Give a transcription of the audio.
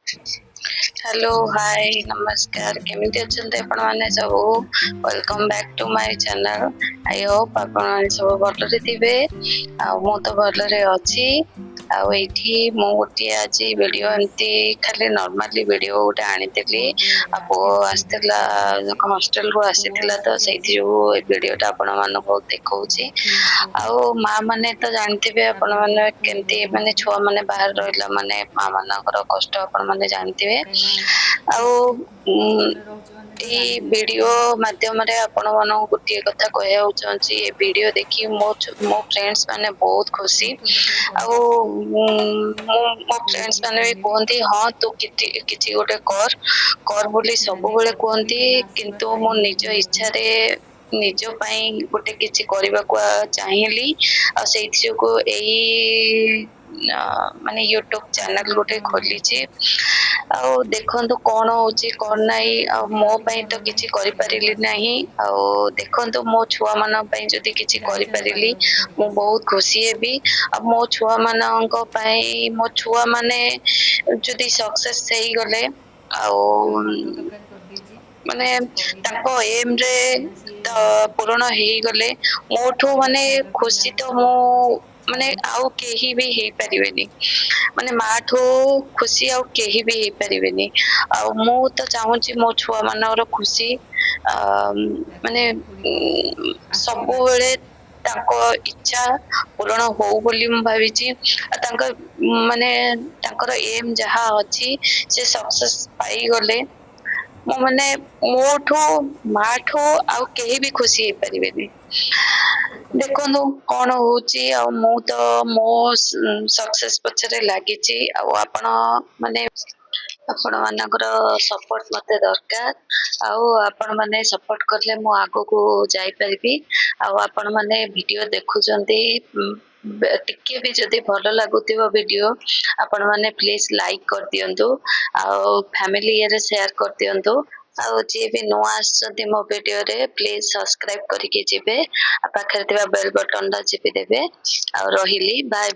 Hello hi नमस्कार केमिति अछंते आपण माने सब welcome back to my channel. I hope आपण माने सब भलरे थिबे आ मु तो भलरे अछि। आ एठी मु गोटे आज वीडियो एमती खाली नॉर्मली वीडियो गोटे आनितली आ पो आस्तिला हॉस्टल को आसीथिला तो सेठी जो वीडियोटा आपण मानको देखौची। आ माँ माने तो जानथिबे आपण माने केमती माने छुआ माने बाहर रहिला माने माँ मानकर कष्ट आपण माने जानथिबे। एई वीडियो माध्यम रे आपण मानो गोटे कथा कहया चाहूची ए वीडियो देखि मो फ्रेंड्स माने बहुत खुशी। मो फ्रेंड्स माने भी कहती हाँ तू किछि गोटे कर बोली सब बेले कहती किंतु मो निज इच्छा रे निज ପାଇଁ ଗୋଟେ କିଛି କରିବାକୁ ଚାହିଁଲି ଆଉ ସେଇଥି ଯୋଗୁ ଏଇ ମାନେ ୟୁଟ୍ୟୁବ ଚ୍ୟାନେଲ ଗୋଟେ ଖୋଲିଛି। ଆଉ ଦେଖନ୍ତୁ କଣ ହଉଛି କଣ ନାହିଁ ଆଉ ମୋ ପାଇଁ ତ କିଛି କରିପାରିଲି ନାହିଁ। ଆଉ ଦେଖନ୍ତୁ ମୋ ଛୁଆ ମାନଙ୍କ ପାଇଁ ଯଦି କିଛି କରିପାରିଲି ମୁଁ ବହୁତ ଖୁସି ହେବି। ଆଉ ମୋ ଛୁଆ ମାନଙ୍କ ପାଇଁ ମୋ ଛୁଆ ମାନେ ଯଦି ସକ୍ସେସ୍ ହେଇଗଲେ ଆଉ ମାନେ ତାଙ୍କ ଏମ ରେ ତ ପୂରଣ ହେଇଗଲେ ମୋଠୁ ମାନେ ଖୁସି ତ ମୁଁ ମାନେ ଆଉ କେହି ବି ହେଇପାରିବେନି। ମାନେ ମା ଠୁ ଖୁସି ଆଉ କେହି ବି ହେଇପାରିବେନି। ଆଉ ମୁଁ ତ ଚାହୁଁଛି ମୋ ଛୁଆ ମାନଙ୍କର ଖୁସି ଆ ମାନେ ସବୁବେଳେ ତାଙ୍କ ଇଚ୍ଛା ପୂରଣ ହଉ ବୋଲି ମୁଁ ଭାବିଛି। ଆଉ ତାଙ୍କ ମାନେ ତାଙ୍କର ଏମ ଯାହା ଅଛି ସେ ସକ୍ସେସ୍ ପାଇଗଲେ ମୁଁ ମାନେ ମୋଠୁ ମା ଠୁ ଆଉ କେହି ବି ଖୁସି ହେଇପାରିବେନି। ଦେଖନ୍ତୁ କଣ ହଉଛି ଆଉ ମୁଁ ତ ମୋ ସକ୍ସେସ୍ ପଛରେ ଲାଗିଛି। ଆଉ ଆପଣ ମାନେ ଆପଣ ମାନଙ୍କର ସପୋର୍ଟ ମତେ ଦରକାର। ଆଉ ଆପଣ ମାନେ ସପୋର୍ଟ କଲେ ମୁଁ ଆଗକୁ ଯାଇପାରିବି। ଆଉ ଆପଣ ମାନେ ଭିଡିଓ ଦେଖୁଛନ୍ତି ଟିକେ ବି ଯଦି ଭଲ ଲାଗୁଥିବ ଭିଡିଓ ଆପଣ ମାନେ ପ୍ଲିଜ ଲାଇକ୍ କରିଦିଅନ୍ତୁ। ଆଉ ଫ୍ୟାମିଲି ଇଏରେ ସେୟାର କରିଦିଅନ୍ତୁ। ଆଉ ଯିଏ ବି ନୂଆ ଆସିଛନ୍ତି ମୋ ଭିଡିଓରେ ପ୍ଲିଜ ସବସ୍କ୍ରାଇବ କରିକି ଯିବେ। ଆଉ ପାଖରେ ଥିବା ବେଲ ବଟନ ଟା ଚିପି ଦେବେ। ଆଉ ରହିଲି ବାଏ।